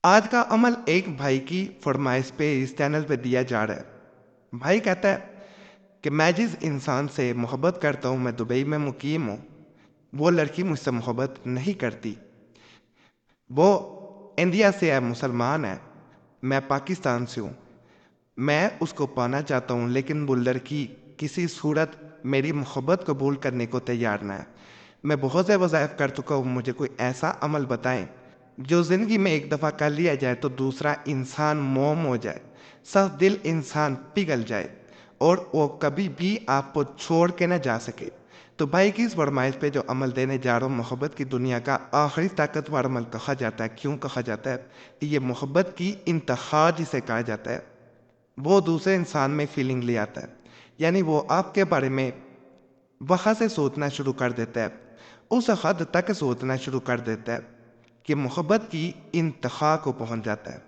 آج کا عمل ایک بھائی کی فرمائش پہ اس چینل پہ دیا جا رہا ہے۔ بھائی کہتا ہے کہ میں جس انسان سے محبت کرتا ہوں، میں دبئی میں مقیم ہوں، وہ لڑکی مجھ سے محبت نہیں کرتی۔ وہ انڈیا سے ہے، مسلمان ہے، میں پاکستان سے ہوں۔ میں اس کو پانا چاہتا ہوں، لیکن وہ لڑکی کسی صورت میری محبت قبول کرنے کو تیار نہ ہے۔ میں بہت سے وظائف کر چکا ہوں، مجھے کوئی ایسا عمل بتائیں جو زندگی میں ایک دفعہ کر لیا جائے تو دوسرا انسان موم ہو جائے، صف دل انسان پگھل جائے اور وہ کبھی بھی آپ کو چھوڑ کے نہ جا سکے۔ تو بھائی کی اس فرمائش پہ جو عمل دینے جا رہا ہوں، محبت کی دنیا کا آخری طاقتور عمل کہا جاتا ہے۔ کیوں کہا جاتا ہے؟ کہ یہ محبت کی انتہا جسے کہا جاتا ہے، وہ دوسرے انسان میں فیلنگ لے آتا ہے، یعنی وہ آپ کے بارے میں وہاں سے سوچنا شروع کر دیتا ہے، اس حد تک سوچنا شروع کر دیتا ہے کہ محبت کی انتہا کو پہنچ جاتا ہے۔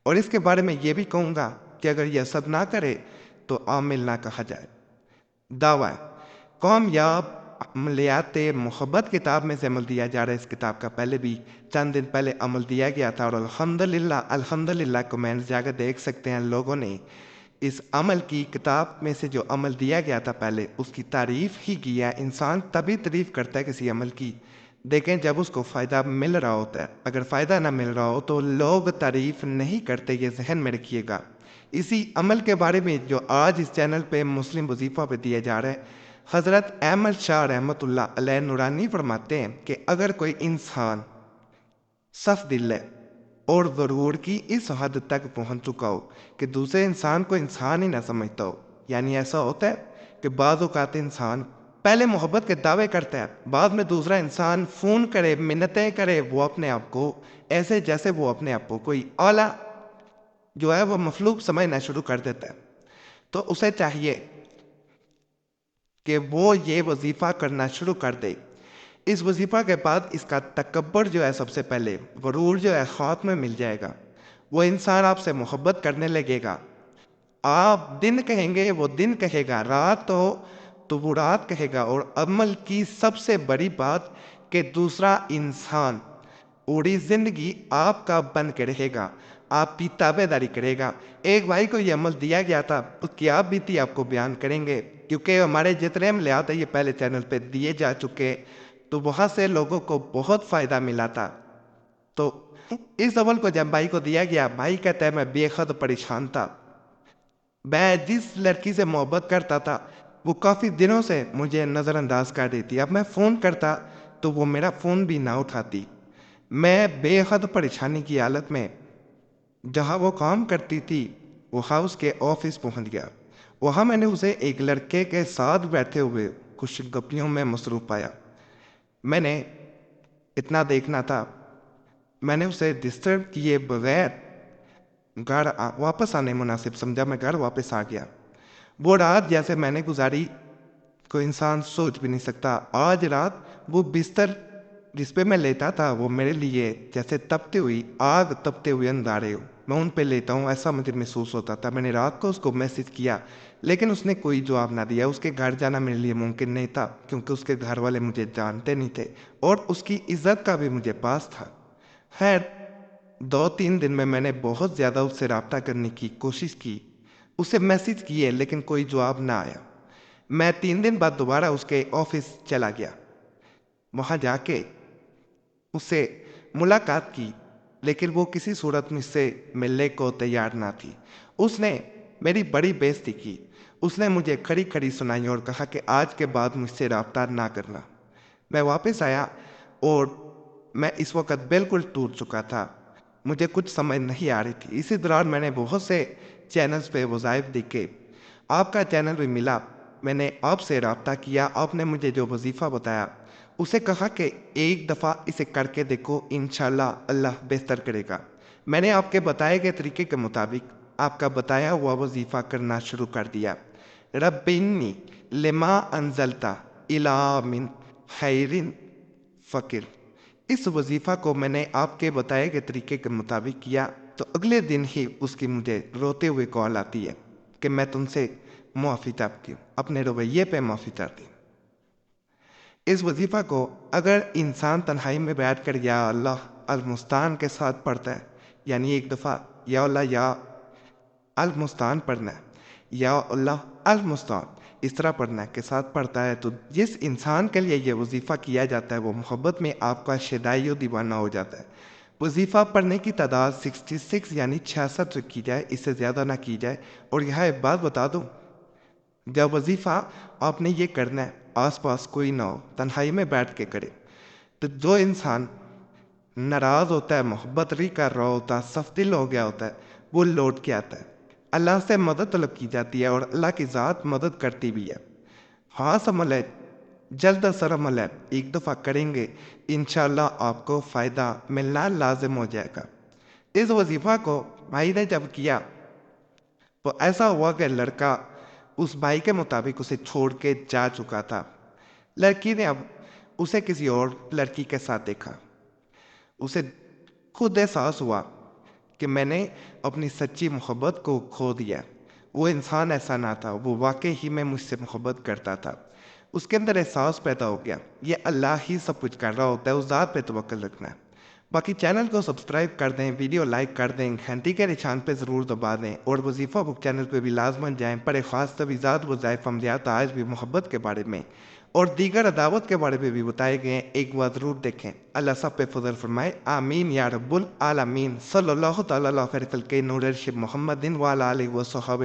اور اس کے بارے میں یہ بھی کہوں گا کہ اگر یہ سب نہ کرے تو عامل نہ کہا جائے۔ دعویٰ کامیاب عملیات محبت کتاب میں سے عمل دیا جا رہا ہے۔ اس کتاب کا پہلے بھی چند دن پہلے عمل دیا گیا تھا، اور الحمدللہ کمنٹس جا کر دیکھ سکتے ہیں، لوگوں نے اس عمل کی کتاب میں سے جو عمل دیا گیا تھا پہلے، اس کی تعریف ہی کی ہے۔ انسان تبھی تعریف کرتا ہے کسی عمل کی، دیکھیں جب اس کو فائدہ مل رہا ہوتا ہے۔ اگر فائدہ نہ مل رہا ہو تو لوگ تعریف نہیں کرتے، یہ ذہن میں رکھیے گا۔ اسی عمل کے بارے میں جو آج اس چینل پہ مسلم وظیفہ پہ دیا جا رہا ہے، حضرت احمد شاہ رحمۃ اللہ علیہ نورانی فرماتے ہیں کہ اگر کوئی انسان صف دل ہے اور ضرور کی اس حد تک پہنچ چکا ہو کہ دوسرے انسان کو انسان ہی نہ سمجھتا ہو، یعنی ایسا ہوتا ہے کہ بعض اوقات انسان پہلے محبت کے دعوے کرتا ہے، بعد میں دوسرا انسان فون کرے، منتیں کرے، وہ اپنے آپ کو ایسے جیسے وہ اپنے آپ کو کوئی اعلیٰ جو ہے وہ مخلوق سمجھنا شروع کر دیتا ہے، تو اسے چاہیے کہ وہ یہ وظیفہ کرنا شروع کر دے۔ اس وظیفہ کے بعد اس کا تکبر جو ہے، سب سے پہلے غرور جو ہے، خاتمہ مل جائے گا۔ وہ انسان آپ سے محبت کرنے لگے گا، آپ دن کہیں گے وہ دن کہے گا، رات ہو تو وہ رات کہے گا۔ اور عمل کی سب سے بڑی بات کہ دوسرا انسان پوری زندگی آپ کا بن کے رہے گا، آپ کی تابع داری کرے گا۔ ایک بھائی کو یہ عمل دیا گیا تھا، اس کی آپ بیتی آپ کو بیان کریں گے، کیونکہ ہمارے جتنے عملیات ہیں یہ پہلے چینل پہ دیے جا چکے، تو وہاں سے لوگوں کو بہت فائدہ ملا تھا۔ تو اس عمل کو جب بھائی کو دیا گیا، بھائی کہتا ہے میں بے حد پریشان تھا، میں جس لڑکی سے محبت کرتا تھا وہ کافی دنوں سے مجھے نظر انداز کر دیتی، اب میں فون کرتا تو وہ میرا فون بھی نہ اٹھاتی۔ میں بے حد پریشانی کی حالت میں جہاں وہ کام کرتی تھی وہاں اس کے آفس پہنچ گیا۔ وہاں میں نے اسے ایک لڑکے کے ساتھ بیٹھے ہوئے کچھ گپیوں میں مصروف پایا۔ میں نے اتنا دیکھنا تھا، میں نے اسے ڈسٹرب کیے بغیر گھر واپس آنے مناسب سمجھا، میں گھر واپس آ گیا۔ وہ رات جیسے میں نے گزاری کوئی انسان سوچ بھی نہیں سکتا۔ آج رات وہ بستر جس پہ میں لیتا تھا وہ میرے لیے جیسے تپتی ہوئی آگ، تپتے ہوئے اندھارے ہو، میں ان پہ لیتا ہوں، ایسا مجھے محسوس ہوتا تھا۔ میں نے رات کو اس کو میسج کیا لیکن اس نے کوئی جواب نہ دیا۔ اس کے گھر جانا میرے لیے ممکن نہیں تھا کیونکہ اس کے گھر والے مجھے جانتے نہیں تھے اور اس کی عزت کا بھی مجھے پاس تھا۔ خیر، 2-3 دن میں نے بہت زیادہ اس سے رابطہ کرنے کی کوشش کی، اسے میسج کیے لیکن کوئی جواب نہ آیا۔ میں 3 دن بعد دوبارہ اس کے آفس چلا گیا، وہاں جا کے اس سے ملاقات کی لیکن وہ کسی صورت مجھ سے ملنے کو تیار نہ تھی۔ اس نے میری بڑی بے عزتی کی، اس نے مجھے کھڑی کھڑی سنائی اور کہا کہ آج کے بعد مجھ سے رابطہ نہ کرنا۔ میں واپس آیا اور میں اس وقت بالکل ٹوٹ چکا تھا، مجھے کچھ سمجھ نہیں آ رہی تھی۔ اسی دوران میں نے بہت سے چینلز پہ وظائف دیکھے، آپ کا چینل بھی ملا، میں نے آپ سے رابطہ کیا، آپ نے مجھے جو وظیفہ بتایا اسے کہا کہ ایک دفعہ اسے کر کے دیکھو، انشاءاللہ اللہ بہتر کرے گا۔ میں نے آپ کے بتائے گئے طریقے کے مطابق آپ کا بتایا ہوا وظیفہ کرنا شروع کر دیا۔ رب انی لما انزلتا الی من خیر فقیر، اس وظیفہ کو میں نے آپ کے بتائے گئے طریقے کے مطابق کیا تو اگلے دن ہی اس کی مجھے روتے ہوئے کال آتی ہے کہ میں تم سے معافی چاہتی ہوں، اپنے رویے پہ معافی چاہتی ہوں۔ اس وظیفہ کو اگر انسان تنہائی میں بیٹھ کر یا اللہ المستعان کے ساتھ پڑھتا ہے یعنی ایک دفعہ یا اللہ یا المستعان پڑھنا ہے، یا اللہ المستعان اس طرح پڑھنا ہے کے ساتھ پڑھتا ہے تو جس انسان کے لیے یہ وظیفہ کیا جاتا ہے وہ محبت میں آپ کا شیدائی و دیوانہ ہو جاتا ہے۔ وظیفہ پڑھنے کی تعداد 66 یعنی 66 رکھی جائے، اس سے زیادہ نہ کی جائے۔ اور یہاں ایک بات بتا دوں، جب وظیفہ آپ نے یہ کرنا ہے آس پاس کوئی نہ ہو، تنہائی میں بیٹھ کے کرے، تو جو انسان ناراض ہوتا ہے، محبت نہیں کر رہا ہوتا، صف دل ہو گیا ہوتا ہے، وہ لوٹ کے آتا ہے، اللہ سے مدد طلب کی جاتی ہے اور اللہ کی ذات مدد کرتی بھی ہے۔ خاص عمل ہے، جلد اثر عمل ہے، ایک دفعہ کریں گے انشاءاللہ آپ کو فائدہ ملنا لازم ہو جائے گا۔ اس وظیفہ کو بھائی نے جب کیا تو ایسا ہوا کہ لڑکا اس بھائی کے مطابق اسے چھوڑ کے جا چکا تھا۔ لڑکی نے اب اسے کسی اور لڑکی کے ساتھ دیکھا، اسے خود احساس ہوا کہ میں نے اپنی سچی محبت کو کھو دیا۔ وہ انسان ایسا نہ تھا، وہ واقعی ہی میں مجھ سے محبت کرتا تھا۔ اس کے اندر احساس پیدا ہو گیا، یہ اللہ ہی سب کچھ کر رہا ہوتا ہے، اس ذات پہ توکل رکھنا ہے۔ باقی چینل کو سبسکرائب کر دیں، ویڈیو لائک کر دیں، گھنٹی کے نشان پہ ضرور دبا دیں، اور وظیفہ بک چینل پہ بھی لازماً جائیں۔ پر خاص تفیضات وظائف عملیات آج بھی محبت کے بارے میں اور دیگر عداوت کے بارے میں بھی بتائے گئے ہیں، ایک بار ضرور دیکھیں۔ اللہ سب پہ فضل فرمائے، آمین یا رب العالمین۔ صلی اللہ تعالیٰ علیہ خلق نور ارشد محمد وعلی آلہ و صحابہ